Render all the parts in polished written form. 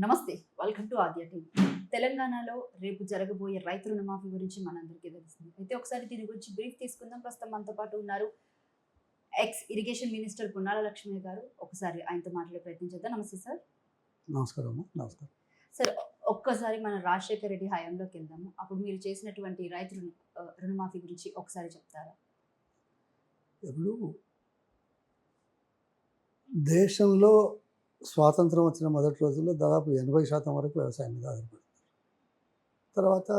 నమస్తే. Welcome to Aadya TV. తెలంగాణలో రేపు జరగబోయే రైతు రుణమాఫీ గురించి మనందరికీ తెలిసింది. అయితే ఒకసారి దీని గురించి బ్రీఫ్ తీసుకుందాం. ప్రస్తుతం మనతో పాటు ఉన్నారు ex irrigation minister Punnala Lakshmaiah గారు. ఒకసారి ఆయనతో మాట్లాడే ప్రయత్నం చేద్దాం. నమస్తే సార్. నమస్కారం. నమస్కారం. సార్, ఒక్కసారి మన రాజశేఖర రెడ్డి హయాంలోకి వెళ్దాము. అప్పుడు మీరు చేసినటువంటి రైతు రుణమాఫీ గురించి ఒకసారి చెప్తారా? ఇప్పుడు దేశంలో స్వాతంత్రం వచ్చిన మొదటి రోజుల్లో దాదాపు 80% వరకు వ్యవసాయం మీద ఆధారపడింది. తర్వాత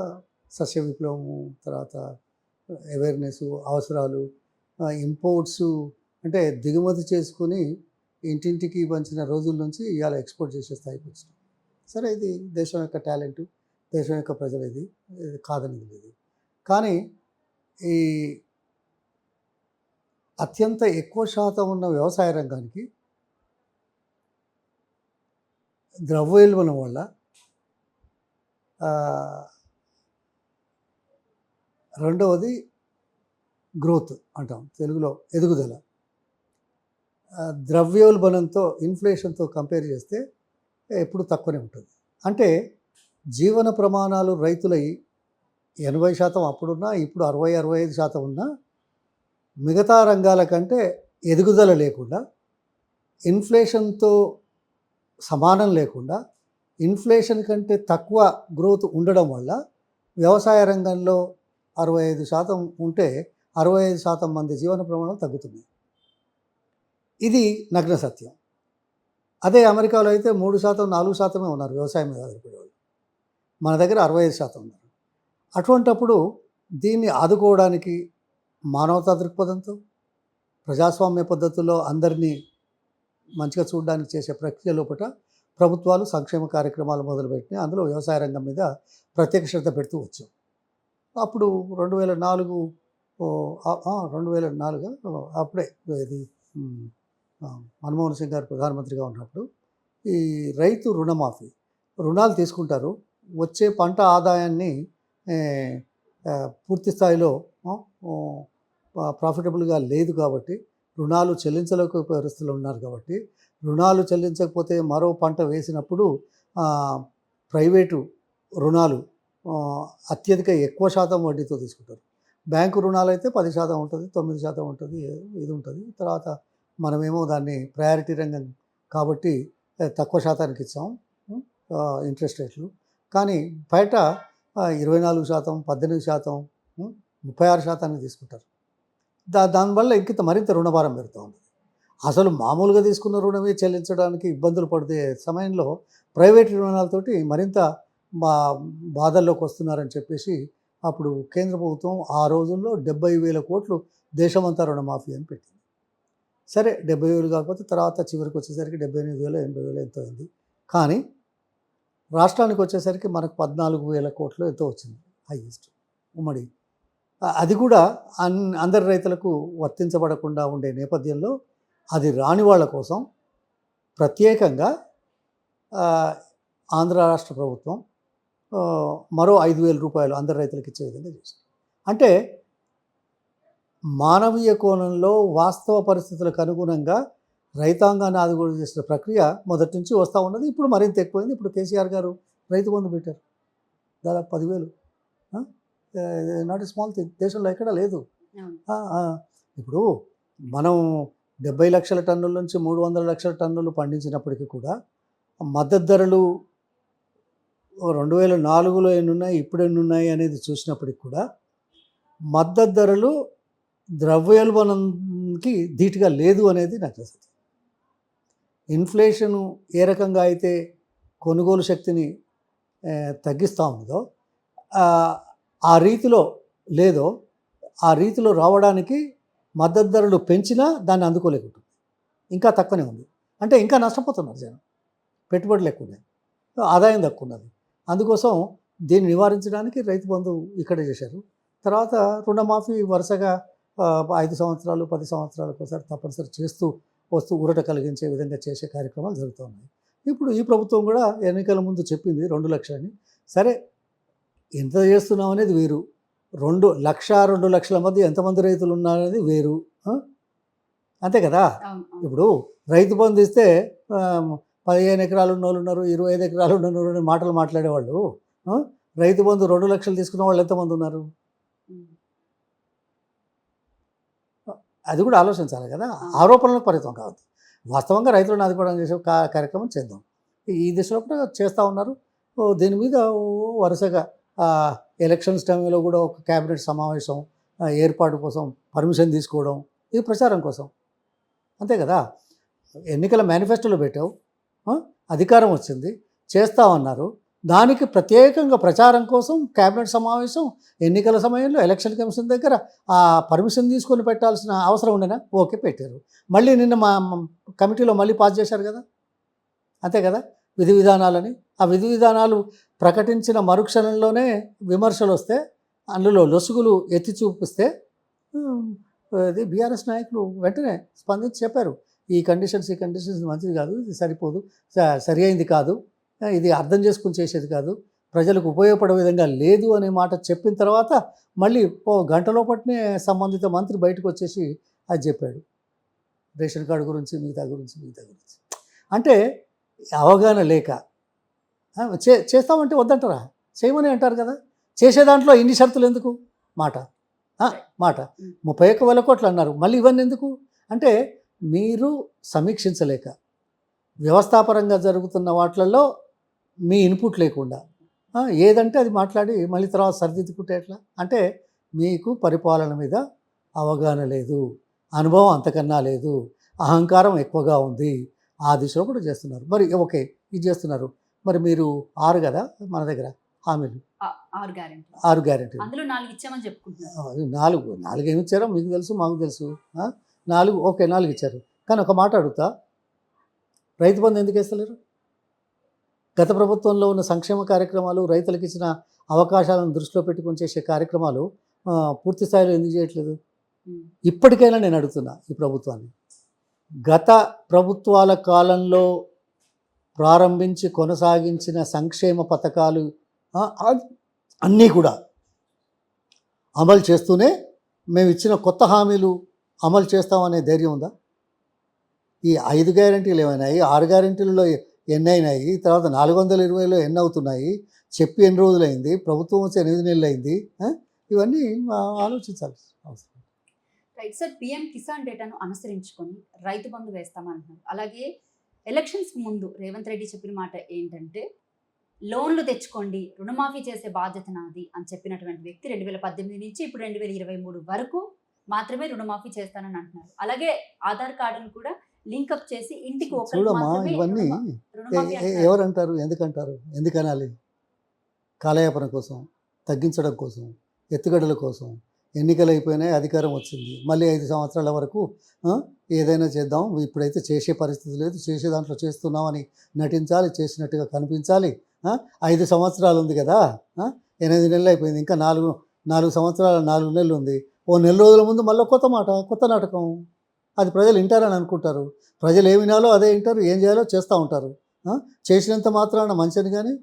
సస్య విప్లవము, తర్వాత అవేర్నెస్, అవసరాలు, ఇంపోర్ట్స్, అంటే దిగుమతి చేసుకుని ఇంటింటికి పంచిన రోజుల నుంచి ఇవాళ ఎక్స్పోర్ట్ చేసే స్థాయికి వచ్చినాం. సరే, ఇది దేశం యొక్క టాలెంటు, దేశం యొక్క ప్రజలు, ఇది కాదనేది లేదు. కానీ ఈ అత్యంత ఎక్కువ శాతం ఉన్న వ్యవసాయ రంగానికి ద్రవ్యోల్బణం వల్ల రెండవది గ్రోత్ అంటాం తెలుగులో, ఎదుగుదల. ద్రవ్యోల్బణంతో, ఇన్ఫ్లేషన్తో కంపేర్ చేస్తే ఎప్పుడు తక్కువనే ఉంటుంది. అంటే జీవన ప్రమాణాలు రైతులై 80% అప్పుడున్నా, ఇప్పుడు 60-65% ఉన్నా, మిగతా రంగాల కంటే ఎదుగుదల లేకుండా, ఇన్ఫ్లేషన్తో సమానం లేకుండా, ఇన్ఫ్లేషన్ కంటే తక్కువ గ్రోత్ ఉండడం వల్ల వ్యవసాయ రంగంలో 65% ఉంటే 65% మంది జీవన ప్రమాణం తగ్గుతుంది. ఇది నగ్న సత్యం. అదే అమెరికాలో అయితే 3%, 4% ఉన్నారు వ్యవసాయం మీద ఆధారపడేవాళ్ళు. మన దగ్గర 65% ఉన్నారు. అటువంటప్పుడు దీన్ని ఆదుకోవడానికి మానవతా దృక్పథంతో, ప్రజాస్వామ్య పద్ధతుల్లో అందరినీ మంచిగా చూడడానికి చేసే ప్రక్రియ లోపల ప్రభుత్వాలు సంక్షేమ కార్యక్రమాలు మొదలుపెట్టినాయి. అందులో వ్యవసాయ రంగం మీద ప్రత్యేక శ్రద్ధ పెడుతూ వచ్చాం. అప్పుడు 2004 అప్పుడే ఇది మన్మోహన్ సింగ్ గారు ప్రధానమంత్రిగా ఉన్నప్పుడు ఈ రైతు రుణమాఫీ, రుణాలు తీసుకుంటారు. వచ్చే పంట ఆదాయాన్ని పూర్తి స్థాయిలో ప్రాఫిటబుల్గా లేదు కాబట్టి, రుణాలు చెల్లించలేక పరిస్థితులు ఉన్నారు కాబట్టి, రుణాలు చెల్లించకపోతే మరో పంట వేసినప్పుడు ప్రైవేటు రుణాలు అత్యధిక ఎక్కువ శాతం వడ్డీతో తీసుకుంటారు. బ్యాంకు రుణాలు అయితే 10% ఉంటుంది, 9% ఉంటుంది, ఇది ఉంటుంది. తర్వాత మనమేమో దాన్ని ప్రయారిటీ రంగం కాబట్టి తక్కువ శాతానికి ఇచ్చాం ఇంట్రెస్ట్ రేట్లు. కానీ బయట 24%, 18%, 36% తీసుకుంటారు. దానివల్ల ఇంకింత మరింత రుణభారం పెడుతూ ఉంది. అసలు మామూలుగా తీసుకున్న రుణమే చెల్లించడానికి ఇబ్బందులు పడే సమయంలో ప్రైవేట్ రుణాలతోటి మరింత బాధల్లోకి వస్తున్నారని చెప్పేసి అప్పుడు కేంద్ర ప్రభుత్వం ఆ రోజుల్లో 70,000 కోట్లు దేశమంతా రుణమాఫీ అని పెట్టింది. సరే, 70,000 కాకపోతే తర్వాత చివరికి వచ్చేసరికి 78,000, 80,000 ఎంతో అయింది. కానీ రాష్ట్రానికి వచ్చేసరికి మనకు 14,000 కోట్లు ఎంతో వచ్చింది, హైయెస్ట్ ఉమ్మడి. అది కూడా అందరి రైతులకు వర్తించబడకుండా ఉండే నేపథ్యంలో అది రాని వాళ్ళ కోసం ప్రత్యేకంగా ఆంధ్ర రాష్ట్ర ప్రభుత్వం మరో 5,000 రూపాయలు అందరి రైతులకు ఇచ్చే విధంగా చేసింది. అంటే మానవీయ కోణంలో వాస్తవ పరిస్థితులకు అనుగుణంగా రైతాంగాన్ని ఆదుగోడు చేసిన ప్రక్రియ మొదటి నుంచి వస్తూ ఉన్నది. ఇప్పుడు మరింత ఎక్కువైంది. ఇప్పుడు కేసీఆర్ గారు రైతు బంధు పెట్టారు, దాదాపు 10,000. నాట్ ఎ స్మాల్ థింగ్, దేశంలో ఎక్కడా లేదు. ఇప్పుడు మనం 70 లక్షల టన్నుల నుంచి 300 లక్షల టన్నులు పండించినప్పటికీ కూడా మద్దతు ధరలు 2004లో ఎన్నున్నాయి, ఇప్పుడు ఎన్నున్నాయి అనేది చూసినప్పటికి కూడా మద్దతు ధరలు ద్రవ్యోల్బణంకి ధీటుగా లేదు అనేది నాకు తెలుసు. ఇన్ఫ్లేషను ఏ రకంగా అయితే కొనుగోలు శక్తిని తగ్గిస్తూ ఉన్నదో ఆ రీతిలో లేదో, ఆ రీతిలో రావడానికి మద్దతు ధరలు పెంచినా దాన్ని అందుకోలేకుంటుంది. ఇంకా తక్కువనే ఉంది. అంటే ఇంకా నష్టపోతున్నారు జనం, పెట్టుబడులు ఎక్కువ ఉన్నాయి, ఆదాయం తక్కువ ఉన్నది. అందుకోసం దీన్ని నివారించడానికి రైతు బంధు ఇక్కడ చేశారు. తర్వాత రుణమాఫీ వరుసగా 5 సంవత్సరాలు 10 సంవత్సరాలకు ఒకసారి తప్పనిసరి చేస్తూ వస్తూ ఊరట కలిగించే విధంగా చేసే కార్యక్రమాలు జరుగుతూ ఉన్నాయి. ఇప్పుడు ఈ ప్రభుత్వం కూడా ఎన్నికల ముందు చెప్పింది 2 లక్షలని. సరే, ఎంత చేస్తున్నాం అనేది వేరు. 2 లక్షల మధ్య ఎంతమంది రైతులు ఉన్నారనేది వేరు. అంతే కదా. ఇప్పుడు రైతు బంధు ఇస్తే 15 ఎకరాలు ఉన్నోళ్ళు ఉన్నారు, 25 ఎకరాలు ఉన్నోళ్ళు అని మాటలు మాట్లాడేవాళ్ళు. రైతు బంధు 2 లక్షలు తీసుకున్న వాళ్ళు ఎంతమంది ఉన్నారు? అది కూడా ఆలోచించాలి కదా. ఆరోపణలకు పరిమితం కావద్దు. వాస్తవంగా రైతులను ఆదుకోవడం చేసే కార్యక్రమం చేద్దాం. ఈ దిశలో కూడా చేస్తూ ఉన్నారు. దీని మీద వరుసగా ఎలక్షన్స్ టైంలో కూడా ఒక క్యాబినెట్ సమావేశం ఏర్పాటు కోసం పర్మిషన్ తీసుకోవడం, ఇది ప్రచారం కోసం, అంతే కదా. ఎన్నికల మేనిఫెస్టోలో పెట్టావు, అధికారం వచ్చింది, చేస్తామన్నారు. దానికి ప్రత్యేకంగా ప్రచారం కోసం క్యాబినెట్ సమావేశం ఎన్నికల సమయంలో ఎలక్షన్ కమిషన్ దగ్గర ఆ పర్మిషన్ తీసుకొని పెట్టాల్సిన అవసరం ఉండేనా? ఓకే, పెట్టారు. మళ్ళీ నిన్న మా కమిటీలో మళ్ళీ పాస్ చేశారు కదా, అంతే కదా. విధి విధానాలని, ఆ విధి విధానాలు ప్రకటించిన మరుక్షణంలోనే విమర్శలు వస్తే, అందులో లొసుగులు ఎత్తి చూపిస్తే అది బీఆర్ఎస్ నాయకులు వెంటనే స్పందించి చెప్పారు, ఈ కండిషన్స్ మంచిది కాదు, ఇది సరిపోదు, సరి అయింది కాదు, ఇది అర్థం చేసుకుని చేసేది కాదు, ప్రజలకు ఉపయోగపడే విధంగా లేదు అనే మాట చెప్పిన తర్వాత మళ్ళీ గంట లోపట్నే సంబంధిత మంత్రి బయటకు వచ్చేసి అది చెప్పాడు, రేషన్ కార్డు గురించి మిగతా గురించి. అంటే అవగాహన లేక చేస్తామంటే వద్దంటారా? చేయమని అంటారు కదా. చేసే దాంట్లో ఇన్ని షరతులు ఎందుకు? మాట 31,000 కోట్లు అన్నారు, మళ్ళీ ఇవన్నీ ఎందుకు? అంటే మీరు సమీక్షించలేక, వ్యవస్థాపరంగా జరుగుతున్న వాటిల్లో మీ ఇన్పుట్ లేకుండా ఏదంటే అది మాట్లాడి మళ్ళీ తర్వాత సరిదిద్దుకుంటే ఎట్లా? అంటే మీకు పరిపాలన మీద అవగాహన లేదు, అనుభవం అంతకన్నా లేదు, అహంకారం ఎక్కువగా ఉంది. ఆ దిశలో కూడా చేస్తున్నారు. మరి ఓకే, ఇది చేస్తున్నారు. మరి మీరు 6 కదా మన దగ్గర హామీలు, 6 గ్యారెంటీలు, అందులో 4 ఇచ్చామని చెప్పుకుంటున్నారు. 4 ఏమి ఇచ్చారో మీకు తెలుసు, మాకు తెలుసు. 4 ఓకే, 4 ఇచ్చారు. కానీ ఒక మాట అడుగుతా, రైతు బంధు ఎందుకు వేస్తలేరు? గత ప్రభుత్వంలో ఉన్న సంక్షేమ కార్యక్రమాలు, రైతులకు ఇచ్చిన అవకాశాలను దృష్టిలో పెట్టుకొని చేసే కార్యక్రమాలు పూర్తి స్థాయిలో ఎందుకు చేయట్లేదు? ఇప్పటికైనా నేను అడుగుతున్నా ఈ ప్రభుత్వాన్ని, గత ప్రభుత్వాల కాలంలో ప్రారంభించి కొనసాగించిన సంక్షేమ పథకాలు అన్నీ కూడా అమలు చేస్తూనే మేము ఇచ్చిన కొత్త హామీలు అమలు చేస్తామనే ధైర్యం ఉందా? ఈ 5 గ్యారెంటీలు ఏమైనాయి, 6 గ్యారెంటీలలో ఎన్ని అయినాయి, తర్వాత 420లో ఎన్ని అవుతున్నాయి, చెప్పి ఎన్ని రోజులైంది, ప్రభుత్వం వచ్చి 8 నెలలు అయింది? ఇవన్నీ ఆలోచించాలి అవసరం. రైట్ సార్, పిఎం కిసాన్ డేటాను అనుసరించుకొని రైతు బంధు వేస్తామంటున్నారు. అలాగే ఎలక్షన్స్ ముందు రేవంత్ రెడ్డి చెప్పిన మాట ఏంటంటే, లోన్లు తెచ్చుకోండి, రుణమాఫీ చేసే బాధ్యత నాది అని చెప్పినటువంటి వ్యక్తి 2018 నుంచి ఇప్పుడు 2023 వరకు మాత్రమే రుణమాఫీ చేస్తానని అంటున్నారు. అలాగే ఆధార్ కార్డును కూడా లింకప్ చేసి ఇంటికి చూడమ్మా, ఇవన్నీ ఎవరంటారు? ఎందుకనాలి? కాలయాపన కోసం, తగ్గించడం కోసం, ఎత్తుగడల కోసం. ఎన్నికలు అయిపోయినాయి, అధికారం వచ్చింది, మళ్ళీ 5 సంవత్సరాల వరకు ఏదైనా చేద్దాం, ఇప్పుడైతే చేసే పరిస్థితి లేదు, చేసే దాంట్లో చేస్తున్నామని నటించాలి, చేసినట్టుగా కనిపించాలి. 5 సంవత్సరాలు ఉంది కదా, 8 నెలలు అయిపోయింది, ఇంకా 4 సంవత్సరాల 4 నెలలు ఉంది. ఓ నెల రోజుల ముందు మళ్ళీ కొత్త మాట, కొత్త నాటకం. అది ప్రజలు వింటారని అనుకుంటారు. ప్రజలు ఏమి వినాలో అదే వింటారు, ఏం చేయాలో చేస్తూ ఉంటారు. చేసినంత మాత్రాన మంచిని కానీ,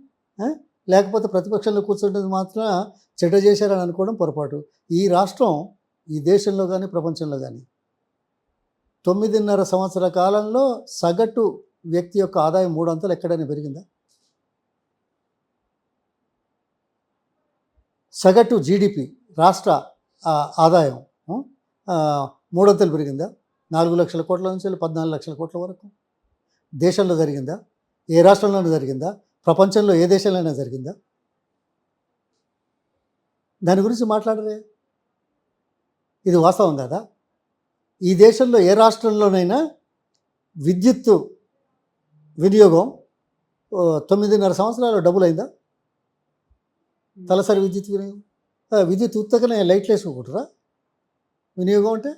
లేకపోతే ప్రతిపక్షంలో కూర్చుంటే మాత్రం చెడ్డ చేశారని అనుకోవడం పొరపాటు. ఈ రాష్ట్రం ఈ దేశంలో కానీ ప్రపంచంలో కానీ 9.5 సంవత్సరాల కాలంలో సగటు వ్యక్తి యొక్క ఆదాయం 3 అంతలు ఎక్కడైనా పెరిగిందా? సగటు జీడిపి, రాష్ట్ర ఆదాయం 3 అంతలు పెరిగిందా? 4 లక్షల కోట్ల నుంచి 14 లక్షల కోట్ల వరకు దేశంలో జరిగిందా? ఏ రాష్ట్రంలోనూ జరిగిందా? ప్రపంచంలో ఏ దేశంలోనైనా జరిగిందా? దాని గురించి మాట్లాడరే. ఇది వాస్తవం కదా. ఈ దేశంలో ఏ రాష్ట్రంలోనైనా విద్యుత్తు వినియోగం 9.5 సంవత్సరాలు డబుల్ అయిందా? తలసరి విద్యుత్ వినియోగం, విద్యుత్ ఉత్తకనే లైట్లు వేసుకోకుంటారా? వినియోగం అంటే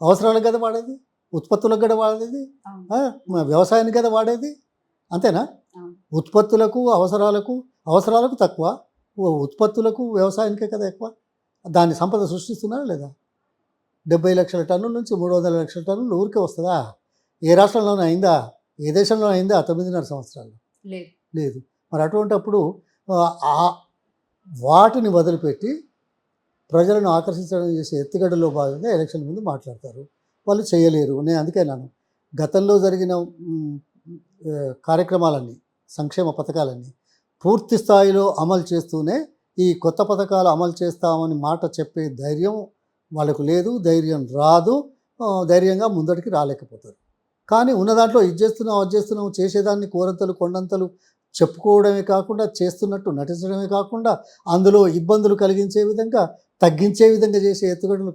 అవసరాలకు కదా వాడేది, ఉత్పత్తులకు కదా వాడేది, వ్యవసాయానికి కదా వాడేది, అంతేనా? ఉత్పత్తులకు అవసరాలకు తక్కువ, ఉత్పత్తులకు వ్యవసాయానికే కదా ఎక్కువ. దాన్ని సంపద సృష్టిస్తున్నారా లేదా? 70 లక్షల టన్నుల నుంచి 300 లక్షల టన్నులు ఊరికే వస్తుందా? ఏ రాష్ట్రంలోనే అయిందా? ఏ దేశంలో అయిందా? 9.5 సంవత్సరాలు లేదు. మరి అటువంటిప్పుడు వాటిని వదిలిపెట్టి ప్రజలను ఆకర్షించడం చేసే ఎత్తుగడలో భాగంగా ఎలక్షన్ ముందు మాట్లాడతారు. వాళ్ళు చేయలేరు. నేను అందుకే గతంలో జరిగిన కార్యక్రమాలన్నీ, సంక్షేమ పథకాలన్నీ పూర్తి స్థాయిలో అమలు చేస్తూనే ఈ కొత్త పథకాలు అమలు చేస్తామని మాట చెప్పే ధైర్యం వాళ్ళకు లేదు, ధైర్యం రాదు, ధైర్యంగా ముందటికి రాలేకపోతారు. కానీ ఉన్న దాంట్లో ఇది చేస్తున్నాం, అది చేస్తున్నాం, చేసేదాన్ని కోరంతలు కొండంతలు చెప్పుకోవడమే కాకుండా, చేస్తున్నట్టు నటించడమే కాకుండా, అందులో ఇబ్బందులు కలిగించే విధంగా, తగ్గించే విధంగా చేసే ఎత్తుగడలు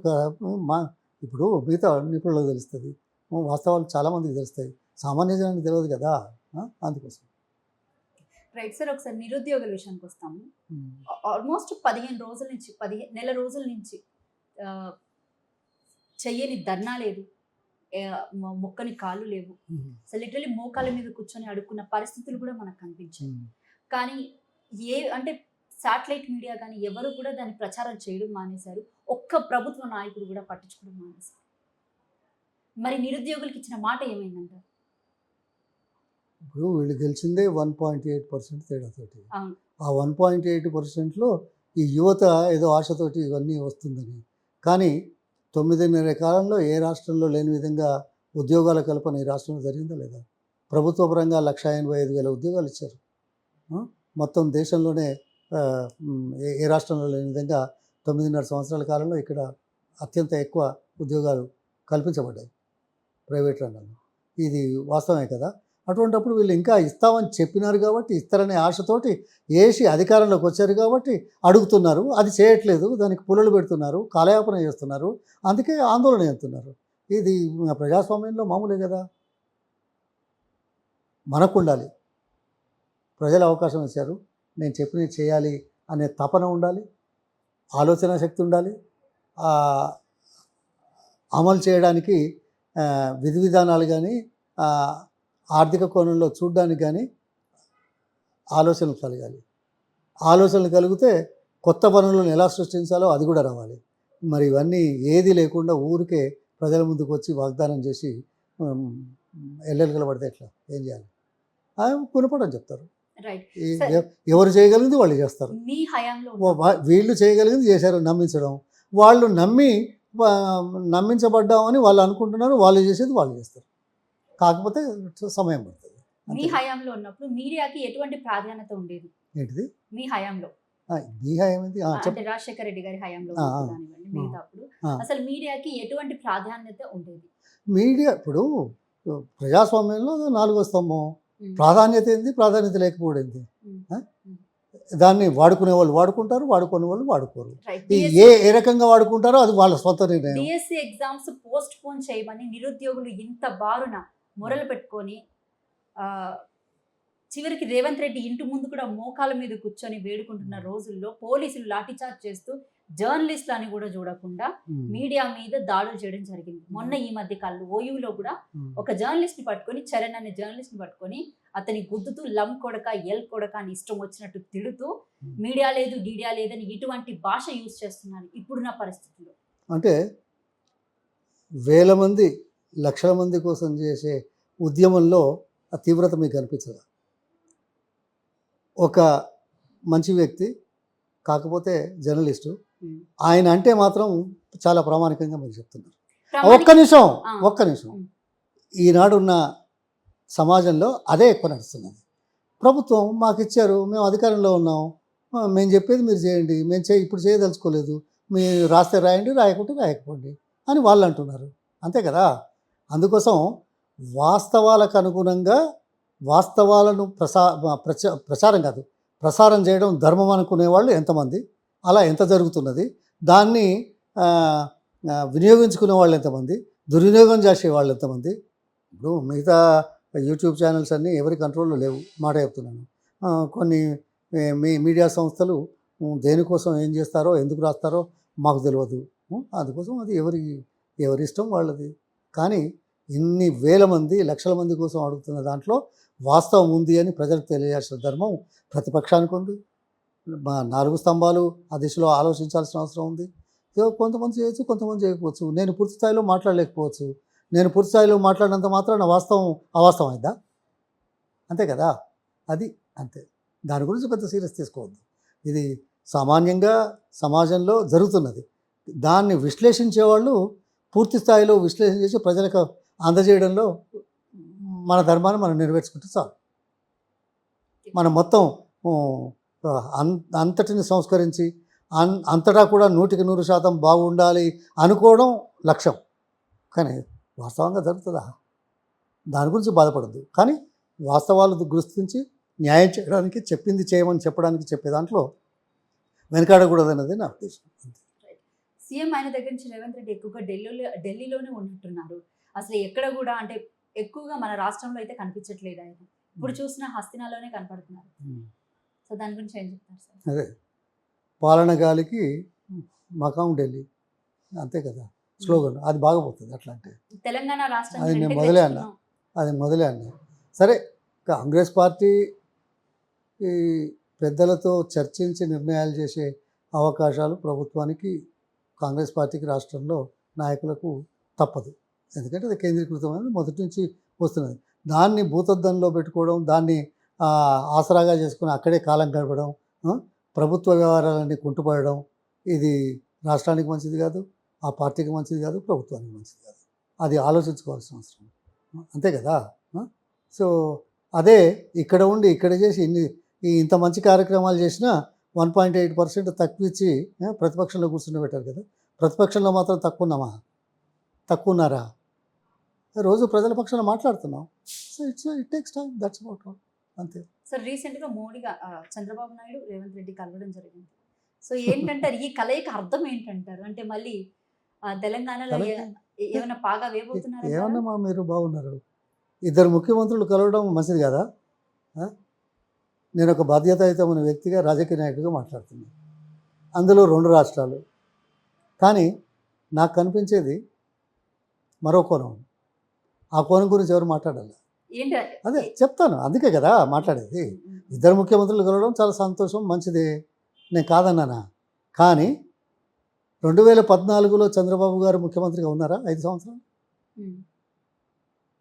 మా ఇప్పుడు మిగతా నిపుణులకు తెలుస్తుంది, వాస్తవాలు చాలామందికి తెలుస్తాయి, సామాన్య జనానికి తెలియదు కదా. అందుకోసం రైట్ సార్. ఒకసారి నిరుద్యోగుల విషయానికి వస్తాము. ఆల్మోస్ట్ 15 రోజుల నుంచి, 15 నెల రోజుల నుంచి చెయ్యని ధర్నా లేదు, మొక్కని కాళ్ళు లేవు. అసలు లిటరలీ మోకాళ్ళ మీద కూర్చొని అడుక్కున్న పరిస్థితులు కూడా మనకు కనిపించాయి. కానీ అంటే శాటిలైట్ మీడియా కానీ ఎవరు కూడా దాన్ని ప్రచారం చేయడం మానేశారు. ఒక్క ప్రభుత్వ నాయకుడు కూడా పట్టించుకోవడం మానేశారు. మరి నిరుద్యోగులకు ఇచ్చిన మాట ఏమైందంటారు? ఇప్పుడు వీళ్ళు గెలిచిందే 1.8% తేడాతోటి. అవును. ఆ 1.8%లో ఈ యువత ఏదో ఆశతోటి ఇవన్నీ వస్తుందని, కానీ 9.5 కాలంలో ఏ రాష్ట్రంలో లేని విధంగా ఉద్యోగాల కల్పన ఈ రాష్ట్రంలో జరిగిందా లేదా? ప్రభుత్వ పరంగా 1,85,000 ఉద్యోగాలు ఇచ్చారు. మొత్తం దేశంలోనే ఏ రాష్ట్రంలో లేని విధంగా 9.5 సంవత్సరాల కాలంలో ఇక్కడ అత్యంత ఎక్కువ ఉద్యోగాలు కల్పించబడ్డాయి ప్రైవేట్ రంగంలో. ఇది వాస్తవమే కదా. అటువంటిప్పుడు వీళ్ళు ఇంకా ఇస్తామని చెప్పినారు కాబట్టి, ఇస్తారనే ఆశతోటి వేసి అధికారంలోకి వచ్చారు కాబట్టి అడుగుతున్నారు, అది చేయట్లేదు, దానికి పుల్లలు పెడుతున్నారు, కాలయాపన చేస్తున్నారు, అందుకే ఆందోళన చేస్తున్నారు. ఇది ప్రజాస్వామ్యంలో మామూలే కదా. మనకు ఉండాలి, ప్రజలు అవకాశం ఇచ్చారు, నేను చెప్పినది చేయాలి అనే తపన ఉండాలి, ఆలోచన శక్తి ఉండాలి, అమలు చేయడానికి విధి విధానాలు కానీ ఆర్థిక కోణంలో చూడడానికి కానీ ఆలోచనలు కలగాలి. ఆలోచనలు కలిగితే కొత్త పనులను ఎలా సృష్టించాలో అది కూడా రావాలి. మరి ఇవన్నీ ఏది లేకుండా ఊరికే ప్రజల ముందుకు వచ్చి వాగ్దానం చేసి ఎల్లెలు పడితే ఎట్లా, ఏం చేయాలి? కొనుపడని చెప్తారు. ఎవరు చేయగలిగింది వాళ్ళు చేస్తారు. వీళ్ళు చేయగలిగింది చేశారు, నమ్మించడం. వాళ్ళు నమ్మించబడ్డామని వాళ్ళు అనుకుంటున్నారు, వాళ్ళు చేసేది వాళ్ళు చేస్తారు. కాకపోతే సమయం పడుతుంది. మీ హయాంలో ఉన్నప్పుడు మీడియాకి ఎటువంటి ప్రాధాన్యత ఉండేది? ఏంటిది మీ హయాంలో? మీ హయాం ఏంటి? అంటే రాజశేఖర రెడ్డి గారి హయాంలో మిగతాప్పుడు అసలు మీడియాకి ఎటువంటి ప్రాధాన్యత ఉండేది? మీడియా ఇప్పుడు ప్రజాస్వామ్యంలో 4వ స్తంభం. ప్రాధాన్యత ఏంది, ప్రాధాన్యత లేకపోవడం. దాన్ని వాడుకునే వాళ్ళు వాడుకుంటారు, వాడుకునే వాళ్ళు వాడుకోరు. ఏ రకంగా వాడుకుంటారో అది వాళ్ళ సొంత నిర్ణయం. డిఎస్సి ఎగ్జామ్స్ పోస్ట్ పోన్ చేయమని నిరుద్యోగులు ఇంత బారున మొరలు పెట్టుకొని చివరికి రేవంత్ రెడ్డి ఇంటి ముందు కూడా మోకాల మీద కూర్చొని వేడుకుంటున్న రోజుల్లో పోలీసులు లాఠీచార్జ్ చేస్తూ జర్నలిస్టులు అని కూడా చూడకుండా మీడియా మీద దాడులు చేయడం జరిగింది. మొన్న ఈ మధ్య కాలంలో ఓయూలో కూడా ఒక జర్నలిస్ట్ ని పట్టుకొని, చరణ్ అనే జర్నలిస్ట్ ని పట్టుకొని అతని గుద్దుతూ లం కొడక, ఎల్ కొడక అని ఇష్టం వచ్చినట్టు తిడుతూ మీడియా లేదు, డీడియా లేదని ఇటువంటి భాష యూజ్ చేస్తున్నారు ఇప్పుడున్న పరిస్థితుల్లో. అంటే వేల మంది, లక్షల మంది కోసం చేసే ఉద్యమంలో ఆ తీవ్రత మీకు కనిపించదు. ఒక మంచి వ్యక్తి, కాకపోతే జర్నలిస్టు, ఆయన అంటే మాత్రం చాలా ప్రామాణికంగా మీరు చెప్తున్నారు. ఒక్క నిమిషం ఈనాడున్న సమాజంలో అదే ఎక్కువ నడుస్తున్నది. ప్రభుత్వం మాకు ఇచ్చారు, మేము అధికారంలో ఉన్నాం, మేము చెప్పేది మీరు చేయండి, మేము ఇప్పుడు చేయదలుచుకోలేదు, మీరు రాస్తే రాయండి, రాయకుంటే రాయకపోండి అని వాళ్ళు అంటున్నారు. అంతే కదా. అందుకోసం వాస్తవాలకు అనుగుణంగా వాస్తవాలను ప్రచారం కాదు, ప్రసారం చేయడం ధర్మం అనుకునే వాళ్ళు ఎంతమంది, అలా ఎంత జరుగుతున్నది, దాన్ని వినియోగించుకునే వాళ్ళు ఎంతమంది, దుర్వినియోగం చేసే వాళ్ళు ఎంతమంది. ఇప్పుడు మిగతా యూట్యూబ్ ఛానల్స్ అన్నీ ఎవరి కంట్రోల్లో లేవు, మాట చెప్తున్నాను. కొన్ని మీడియా సంస్థలు దేనికోసం ఏం చేస్తారో, ఎందుకు రాస్తారో మాకు తెలియదు. అందుకోసం అది ఎవరి ఇష్టం వాళ్ళది. కానీ ఇన్ని వేల మంది, లక్షల మంది కోసం అడుగుతున్న దాంట్లో వాస్తవం ఉంది అని ప్రజలకు తెలియాల్సిన ధర్మం ప్రతిపక్షానికి ఉంది. 4 స్తంభాలు ఆ దిశలో ఆలోచించాల్సిన అవసరం ఉంది. కొంతమంది చేయొచ్చు, కొంతమంది చేయకపోవచ్చు. నేను పూర్తి స్థాయిలో మాట్లాడలేకపోవచ్చు. నేను పూర్తి స్థాయిలో మాట్లాడినంత మాత్రాన వాస్తవం అవాస్తవం అయిందా? అంతే కదా. అది అంతే. దాని గురించి పెద్ద సీరియస్ తీసుకోవద్దు. ఇది సామాన్యంగా సమాజంలో జరుగుతున్నది. దాన్ని విశ్లేషించేవాళ్ళు పూర్తి స్థాయిలో విశ్లేషణ చేసి ప్రజలకు అందజేయడంలో మన ధర్మాన్ని మనం నెరవేర్చుకుంటే చాలు. మనం మొత్తం అంతటిని సంస్కరించి అంతటా కూడా 100% బాగుండాలి అనుకోవడం లక్ష్యం. కానీ వాస్తవంగా జరుగుతుందా? దాని గురించి బాధపడద్దు. కానీ వాస్తవాలు గుర్తించి న్యాయం చేయడానికి, చెప్పింది చేయమని చెప్పడానికి చెప్పే దాంట్లో వెనకాడకూడదన్నది నా ఉద్దేశం. సీఎం ఆయన దగ్గర నుంచి రేవంత్ రెడ్డి ఎక్కువగా ఢిల్లీలోనే ఉన్నట్టున్నారు. అసలు ఎక్కడ కూడా అంటే ఎక్కువగా మన రాష్ట్రంలో అయితే కనిపించట్లేదు ఆయన. ఇప్పుడు చూసిన హస్తినాలోనే కనపడుతున్నారు. సో దాని గురించి ఏం చెప్తారు సార్? అదే పాలన గాలికి మకాం ఢిల్లీ, అంతే కదా స్లోగన్. అది బాగపోతుంది అట్లా అంటే. తెలంగాణ రాష్ట్రం అది నేను మొదలే అన్నా. సరే, కాంగ్రెస్ పార్టీ ఈ పెద్దలతో చర్చించి నిర్ణయాలు చేసే అవకాశాలు ప్రభుత్వానికి, కాంగ్రెస్ పార్టీకి రాష్ట్రంలో నాయకులకు తప్పదు. ఎందుకంటే అది కేంద్రీకృతమైనది మొదటి నుంచి వస్తున్నది. దాన్ని భూతద్దంలో పెట్టుకోవడం, దాన్ని ఆసరాగా చేసుకుని అక్కడే కాలం గడపడం, ప్రభుత్వ వ్యవహారాలన్నీ కుంటుపడడం, ఇది రాష్ట్రానికి మంచిది కాదు, ఆ పార్టీకి మంచిది కాదు, ప్రభుత్వానికి మంచిది కాదు. అది ఆలోచించుకోవాల్సిన అవసరం, అంతే కదా. సో అదే ఇక్కడ ఉండి ఇక్కడ చేసి ఇంత మంచి కార్యక్రమాలు చేసినా 1.8% తక్కువ ఇచ్చి ప్రతిపక్షంలో కూర్చుని పెట్టారు కదా. ప్రతిపక్షంలో మాత్రం తక్కువ ఉన్నారా? రోజు ప్రజల పక్షాన మాట్లాడుతున్నాం. So it takes time, that's about all, అంతే. సార్ రీసెంట్గా చంద్రబాబు నాయుడు రేవంత్ రెడ్డి కలవడం జరిగింది. సో ఏంటంటారు, ఈ కలయిక అర్థం ఏంటంటారు? అంటే మళ్ళీ తెలంగాణలో ఏమైనా పాగా వేయబోతున్నారు? ఏమన్నా మీరు బాగున్నారు, ఇద్దరు ముఖ్యమంత్రులు కలవడం మంచిది కదా. నేను ఒక బాధ్యతాయుతమైన వ్యక్తిగా, రాజకీయ నాయకుడిగా మాట్లాడుతున్నాను. అందులో 2 రాష్ట్రాలు. కానీ నాకు కనిపించేది మరో కోణం. ఆ కోణం గురించి ఎవరు మాట్లాడాలి? అదే చెప్తాను, అందుకే కదా మాట్లాడేది. ఇద్దరు ముఖ్యమంత్రులు కలవడం చాలా సంతోషం, మంచిది, నేను కాదన్నానా. కానీ 2014లో చంద్రబాబు గారు ముఖ్యమంత్రిగా ఉన్నారా? 5 సంవత్సరాలు.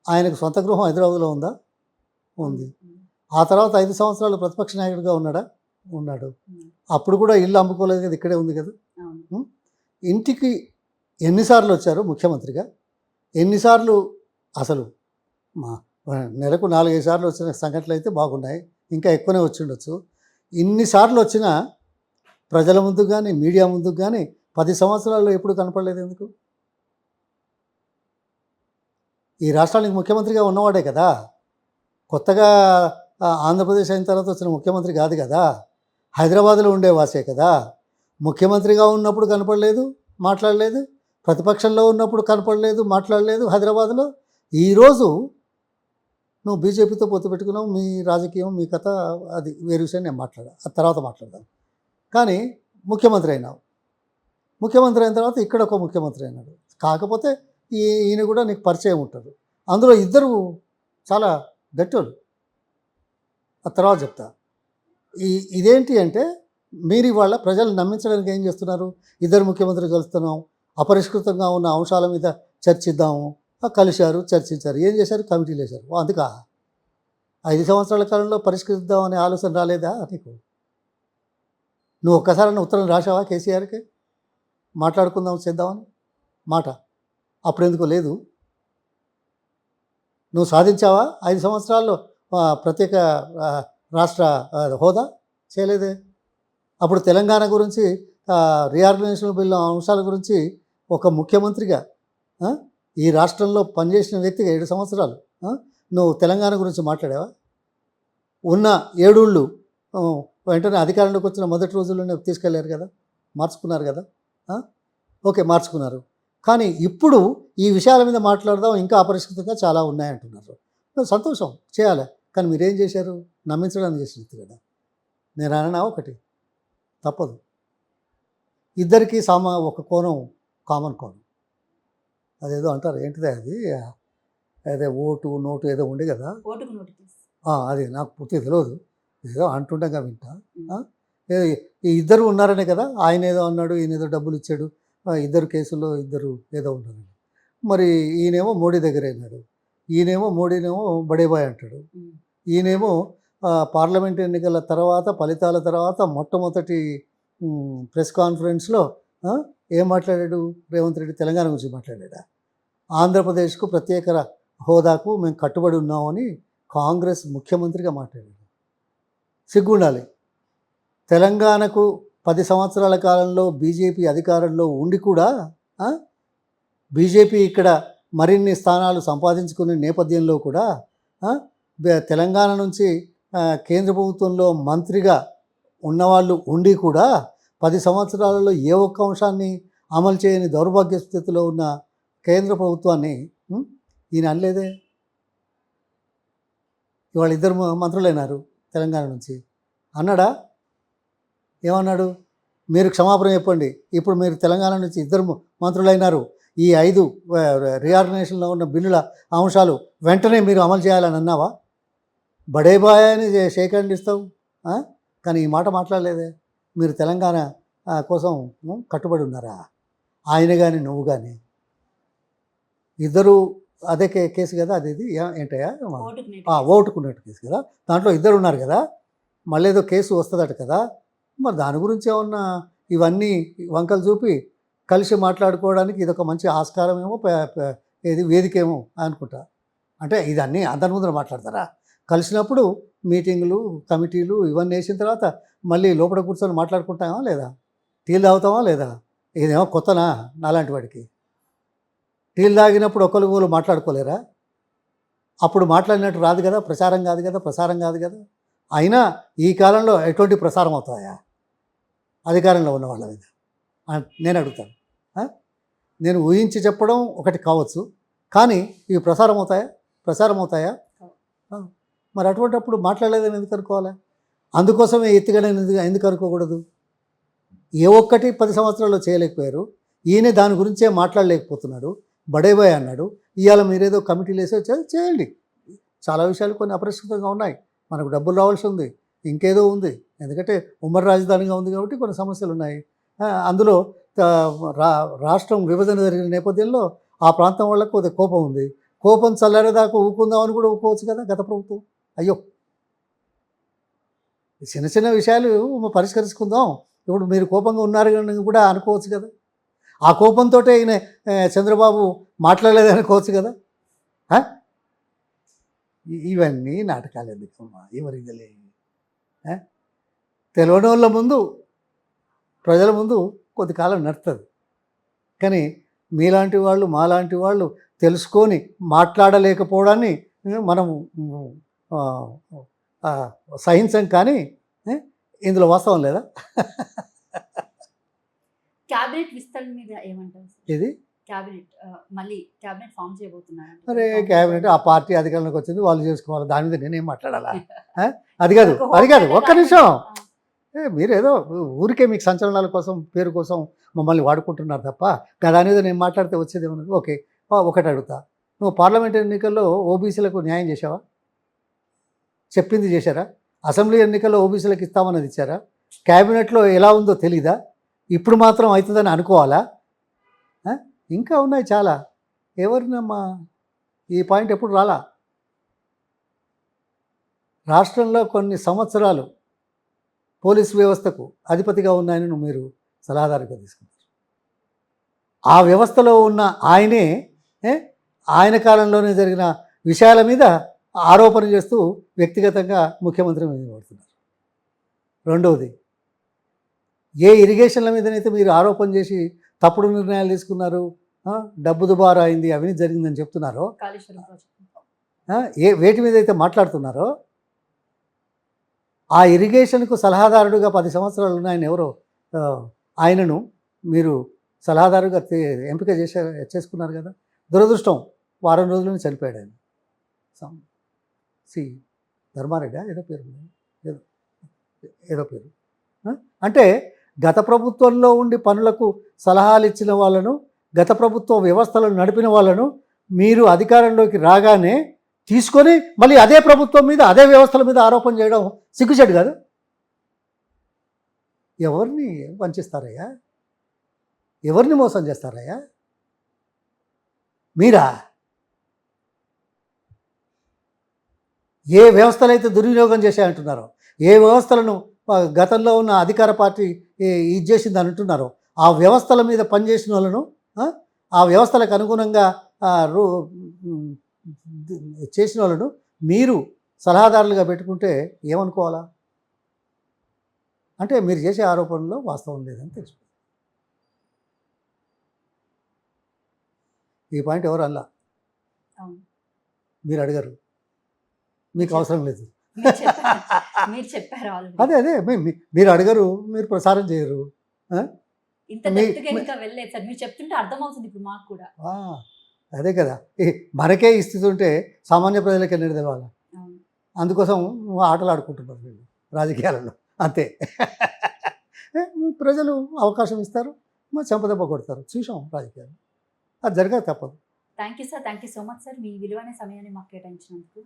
ఆయనకు సొంత గృహం హైదరాబాద్లో ఉందా? ఉంది. ఆ తర్వాత 5 సంవత్సరాలు ప్రతిపక్ష నాయకుడిగా ఉన్నాడు. అప్పుడు కూడా ఇల్లు అమ్ముకోలేదు కదా, ఇక్కడే ఉంది కదా. ఇంటికి ఎన్నిసార్లు వచ్చారు ముఖ్యమంత్రిగా? ఎన్నిసార్లు అసలు నెలకు 4-5 సార్లు వచ్చిన సంఘటనలు అయితే బాగున్నాయి, ఇంకా ఎక్కువనే వచ్చి ఉండొచ్చు. ఇన్నిసార్లు వచ్చినా ప్రజల ముందుకు కానీ, మీడియా ముందుకు కానీ 10 సంవత్సరాల్లో ఎప్పుడు కనపడలేదు. ఎందుకు? ఈ రాష్ట్రానికి ముఖ్యమంత్రిగా ఉన్నవాడే కదా. కొత్తగా ఆంధ్రప్రదేశ్ అయిన తర్వాత వచ్చిన ముఖ్యమంత్రి కాదు కదా. హైదరాబాద్లో ఉండేవాసే కదా. ముఖ్యమంత్రిగా ఉన్నప్పుడు కనపడలేదు, మాట్లాడలేదు. ప్రతిపక్షంలో ఉన్నప్పుడు కనపడలేదు, మాట్లాడలేదు హైదరాబాద్లో. ఈరోజు నువ్వు బీజేపీతో పొత్తు పెట్టుకున్నావు, మీ రాజకీయం, మీ కథ, అది వేరే విషయం. నేను ఆ తర్వాత మాట్లాడదాను. కానీ ముఖ్యమంత్రి అయినావు. ముఖ్యమంత్రి అయిన తర్వాత ఇక్కడ ఒక ముఖ్యమంత్రి అయినాడు. కాకపోతే ఈయన కూడా నీకు పరిచయం ఉంటారు. అందులో ఇద్దరు చాలా గట్టోళ్ళు. ఆ తర్వాత చెప్తా. ఇదేంటి అంటే, మీరు ఇవాళ ప్రజలు నమ్మించడానికి ఏం చేస్తున్నారు? ఇద్దరు ముఖ్యమంత్రులు కలుస్తున్నాం, అపరిష్కృతంగా ఉన్న అంశాల మీద చర్చిద్దాము. కలిశారు, చర్చించారు, ఏం చేశారు? కమిటీలు వేశారు. అందుక 5 సంవత్సరాల కాలంలో పరిష్కరిద్దాం అనే ఆలోచన రాలేదా నీకు? నువ్వు ఒక్కసారి ఉత్తరం రాశావా కేసీఆర్కి? మాట్లాడుకుందాం, చేద్దామని మాట అప్పుడు ఎందుకు లేదు? నువ్వు సాధించావా 5 సంవత్సరాల్లో ప్రత్యేక రాష్ట్ర హోదా? చేయలేదే. అప్పుడు తెలంగాణ గురించి, రీఆర్గనైజేషన్ బిల్లు అంశాల గురించి ఒక ముఖ్యమంత్రిగా, ఈ రాష్ట్రంలో పనిచేసిన వ్యక్తిగా 7 సంవత్సరాలు నువ్వు తెలంగాణ గురించి మాట్లాడావా? ఉన్న 7 ఏళ్ళు వెంటనే అధికారంలోకి వచ్చిన మొదటి రోజుల్లోనే తీసుకెళ్లారు కదా, మార్చుకున్నారు కదా. ఓకే, మార్చుకున్నారు. కానీ ఇప్పుడు ఈ విషయాల మీద మాట్లాడదాం, ఇంకా అపరిష్కృతంగా చాలా ఉన్నాయంటున్నారు. సంతోషం, చేయాలి. కానీ మీరేం చేశారు? నమ్మించడానికి చేసినట్టు కదా. నేను అన్నా ఒకటి, తప్పదు. ఇద్దరికీ ఒక కోణం, కామన్ కోణం. అదేదో అంటారు, ఏంటిదే అది, అదే ఓటు నోటు ఏదో ఉండే కదా. అది నాకు పూర్తిగా తెలియదు, ఏదో అంటుండగా వింటా. ఈ ఇద్దరు ఉన్నారనే కదా, ఆయన ఏదో అన్నాడు, ఈయన ఏదో డబ్బులు ఇచ్చాడు, ఇద్దరు కేసుల్లో ఇద్దరు ఏదో ఉన్నారని. మరి ఈయనేమో మోడీ దగ్గర అయినాడు, మోడీనేమో బడేబాయ్ అంటాడు. ఈయనేమో పార్లమెంట్ ఎన్నికల తర్వాత, ఫలితాల తర్వాత మొట్టమొదటి ప్రెస్ కాన్ఫరెన్స్లో ఏం మాట్లాడాడు? రేవంత్ రెడ్డి తెలంగాణ గురించి మాట్లాడా. ఆంధ్రప్రదేశ్కు ప్రత్యేక హోదాకు మేము కట్టుబడి ఉన్నామని కాంగ్రెస్ ముఖ్యమంత్రిగా మాట్లాడారు. సిగ్గుండాలి. తెలంగాణకు 10 సంవత్సరాల కాలంలో బీజేపీ అధికారంలో ఉండి కూడా బీజేపీ ఇక్కడ మరిన్ని స్థానాలు సంపాదించుకునే నేపథ్యంలో కూడా తెలంగాణ నుంచి కేంద్ర ప్రభుత్వంలో మంత్రిగా ఉన్నవాళ్ళు ఉండి కూడా 10 సంవత్సరాలలో ఏ ఒక్క అంశాన్ని అమలు చేయని దౌర్భాగ్య స్థితిలో ఉన్న కేంద్ర ప్రభుత్వాన్ని ఈయన అనలేదే. ఇవాళ 2 మంత్రులైనారు తెలంగాణ నుంచి. అన్నాడా? ఏమన్నాడు? మీరు క్షమాపణ చెప్పండి, ఇప్పుడు మీరు తెలంగాణ నుంచి 2 మంత్రులైనారు, ఈ 5 రీఆర్గనైజేషన్లో ఉన్న బిల్లుల అంశాలు వెంటనే మీరు అమలు చేయాలని అన్నావా? బడేబాయ్ అని షేక్ హ్యాండ్ ఇస్తావు, కానీ ఈ మాట మాట్లాడలేదే. మీరు తెలంగాణ కోసం కట్టుబడి ఉన్నారా? ఆయన కానీ నువ్వు కానీ ఇద్దరు అదే కేసు కదా. అది ఏంటయ్యా, ఓటుకున్నట్టు కేసు కదా. దాంట్లో 2 ఉన్నారు కదా. మళ్ళీ ఏదో కేసు వస్తుందట కదా. మరి దాని గురించి ఏమన్నా ఇవన్నీ వంకలు చూపి కలిసి మాట్లాడుకోవడానికి ఇదొక మంచి ఆస్కారం ఏమో, ఇది వేదికేమో అనుకుంటా. అంటే ఇదన్నీ అందరి ముందర మాట్లాడతారా? కలిసినప్పుడు మీటింగులు, కమిటీలు ఇవన్నీ వేసిన తర్వాత మళ్ళీ లోపల కూర్చొని మాట్లాడుకుంటామా లేదా? టీలు తాగుతామా లేదా? ఇదేమో కొత్తనా నాలాంటి వాడికి? టీలు తాగినప్పుడు ఒకరు మాట్లాడుకోలేరా? అప్పుడు మాట్లాడినట్టు రాదు కదా, ప్రచారం కాదు కదా. అయినా ఈ కాలంలో ఎటువంటి ప్రసారం అవుతాయా అధికారంలో ఉన్న వాళ్ళ మీద? నేను అడుగుతాను. నేను ఊహించి చెప్పడం ఒకటి కావచ్చు, కానీ ఇవి ప్రసారం అవుతాయా? మరి అటువంటిప్పుడు మాట్లాడలేదని ఎందుకు అనుకోవాలి? అందుకోసమే ఎత్తిగడ ఎందుకు అనుకోకూడదు? ఏ ఒక్కటి 10 సంవత్సరాల్లో చేయలేకపోయారు. ఈయన దాని గురించే మాట్లాడలేకపోతున్నాడు. బడేబాయ్ అన్నాడు. ఇవాళ మీరేదో కమిటీలు వేసే చేయండి. చాలా విషయాలు కొన్ని అపరిష్కృతంగా ఉన్నాయి. మనకు డబ్బులు రావాల్సి ఉంది, ఇంకేదో ఉంది. ఎందుకంటే ఉమ్మడి రాజధానిగా ఉంది కాబట్టి కొన్ని సమస్యలు ఉన్నాయి. అందులో రాష్ట్రం విభజన జరిగిన నేపథ్యంలో ఆ ప్రాంతం వాళ్ళకు కొద్దిగా కోపం ఉంది. కోపం చల్లారేదాకా ఊకుందామని కూడా ఊకోవచ్చు కదా గత ప్రభుత్వం. అయ్యో, చిన్న చిన్న విషయాలు పరిష్కరించుకుందాం, ఇప్పుడు మీరు కోపంగా ఉన్నారు కూడా అనుకోవచ్చు కదా. ఆ కోపంతో ఈయన చంద్రబాబు మాట్లాడలేదనుకోవచ్చు కదా. ఇవన్నీ నాటకాలు ఎందుకమ్మా? ఎవరికి తెలియదు. తెలియని వాళ్ళ ముందు, ప్రజల ముందు కొద్ది కాలం నడుస్తుంది. కానీ మీలాంటి వాళ్ళు, మాలాంటి వాళ్ళు తెలుసుకొని మాట్లాడలేకపోవడాన్ని మనం సహించం. కానీ ఇందులో వాస్తవం లేదా? క్యాబినెట్ విస్తరణ మీద ఏమంటారు? ఇది మళ్ళీ క్యాబినెట్ ఫామ్ చేయబోతున్నారు. అరే క్యాబినెట్ ఆ పార్టీ అధికారంలోకి వచ్చింది, వాళ్ళు చేసుకోవాలి. దాని మీద నేనేం మాట్లాడాలా? అది కాదు ఒక్క నిమిషం. మీరేదో ఊరికే మీకు సంచలనాల కోసం, పేరు కోసం మమ్మల్ని వాడుకుంటున్నారు తప్ప దాని మీద నేను మాట్లాడితే వచ్చేది ఏమన్నది. ఓకే, ఒకటి అడుగుతా. నువ్వు పార్లమెంట్ ఎన్నికల్లో ఓబీసీలకు న్యాయం చేసావా? చెప్పింది చేశారా? అసెంబ్లీ ఎన్నికల్లో ఓబీసీలకు ఇస్తామన్నది ఇచ్చారా? క్యాబినెట్లో ఎలా ఉందో తెలీదా? ఇప్పుడు మాత్రం అవుతుందని అనుకోవాలా? ఇంకా ఉన్నాయి చాలా. ఎవరినమ్మా ఈ పాయింట్ ఎప్పుడు రాలా? రాష్ట్రంలో కొన్ని సంవత్సరాలు పోలీస్ వ్యవస్థకు అధిపతిగా ఉన్నాయని మీరు సలహాదారుగా తీసుకున్నారు. ఆ వ్యవస్థలో ఉన్న ఆయనే ఆయన కాలంలోనే జరిగిన విషయాల మీద ఆరోపణ చేస్తూ వ్యక్తిగతంగా ముఖ్యమంత్రి మీద పడుతున్నారు. రెండవది, ఏ ఇరిగేషన్ల మీదనైతే మీరు ఆరోపణ చేసి తప్పుడు నిర్ణయాలు తీసుకున్నారు, డబ్బు దుబారా అయింది, అవినీతి జరిగిందని చెప్తున్నారో, వేటి మీద అయితే మాట్లాడుతున్నారో, ఆ ఇరిగేషన్కు సలహాదారుడుగా 10 సంవత్సరాలు ఉన్నాయని ఎవరో ఆయనను మీరు సలహాదారుగా ఎంపిక చేసుకున్నారు కదా. దురదృష్టం, వారం రోజుల్లోనే చనిపోయాడు ఆయన. ధర్మారెడ్డి ఏదో పేరు. అంటే గత ప్రభుత్వంలో ఉండి పనులకు సలహాలు ఇచ్చిన వాళ్ళను, గత ప్రభుత్వ వ్యవస్థలను నడిపిన వాళ్ళను మీరు అధికారంలోకి రాగానే తీసుకొని మళ్ళీ అదే ప్రభుత్వం మీద, అదే వ్యవస్థల మీద ఆరోపణ చేయడం సిగ్గుచేటు కాదు? ఎవరిని వంచిస్తారయ్యా? ఎవరిని మోసం చేస్తారయ్యా? మీరా? ఏ వ్యవస్థలు అయితే దుర్వినియోగం చేశాయంటున్నారో, ఏ వ్యవస్థలను గతంలో ఉన్న అధికార పార్టీ ఇది చేసింది అని అంటున్నారో, ఆ వ్యవస్థల మీద పనిచేసిన వాళ్ళను, ఆ వ్యవస్థలకు అనుగుణంగా చేసిన వాళ్ళను మీరు సలహాదారులుగా పెట్టుకుంటే ఏమనుకోవాలా? అంటే మీరు చేసే ఆరోపణలో వాస్తవం లేదని తెలుసు. ఈ పాయింట్ ఎవరు అనలా, అవును. మీరు అడిగారు, మీకు అవసరం లేదు. మీరు చెప్పారు. మీరు చెప్పారు ఆల్రెడీ. అదే మీరు అడగరు, మీరు ప్రసారం చేయరు. ఆ? ఇంత మీ- డెప్త్‌గా ఇంకా వెళ్ళలేదు సార్. మీరు చెప్తుంటే అర్థమవుతుంది ఇప్పుడు మాకు కూడా. ఆ, అదే కదా, మనకే ఈ స్థితి ఉంటే సామాన్య ప్రజలకు ఎన్నడూ తెలవాలి. అవును. అందుకోసం ఆటలు ఆడుకుంటున్నారు వీళ్ళు రాజకీయాలలో, అంతే. ప్రజలు అవకాశం ఇస్తారు, మరి చెంపదెబ్బ కొడతారు. చూసాం రాజకీయాలు, అది జరగదు, తప్పదు. Thank you sir. Thank you so much sir. మీ విలువైన సమయాన్ని మాకు కేటాయించినందుకు.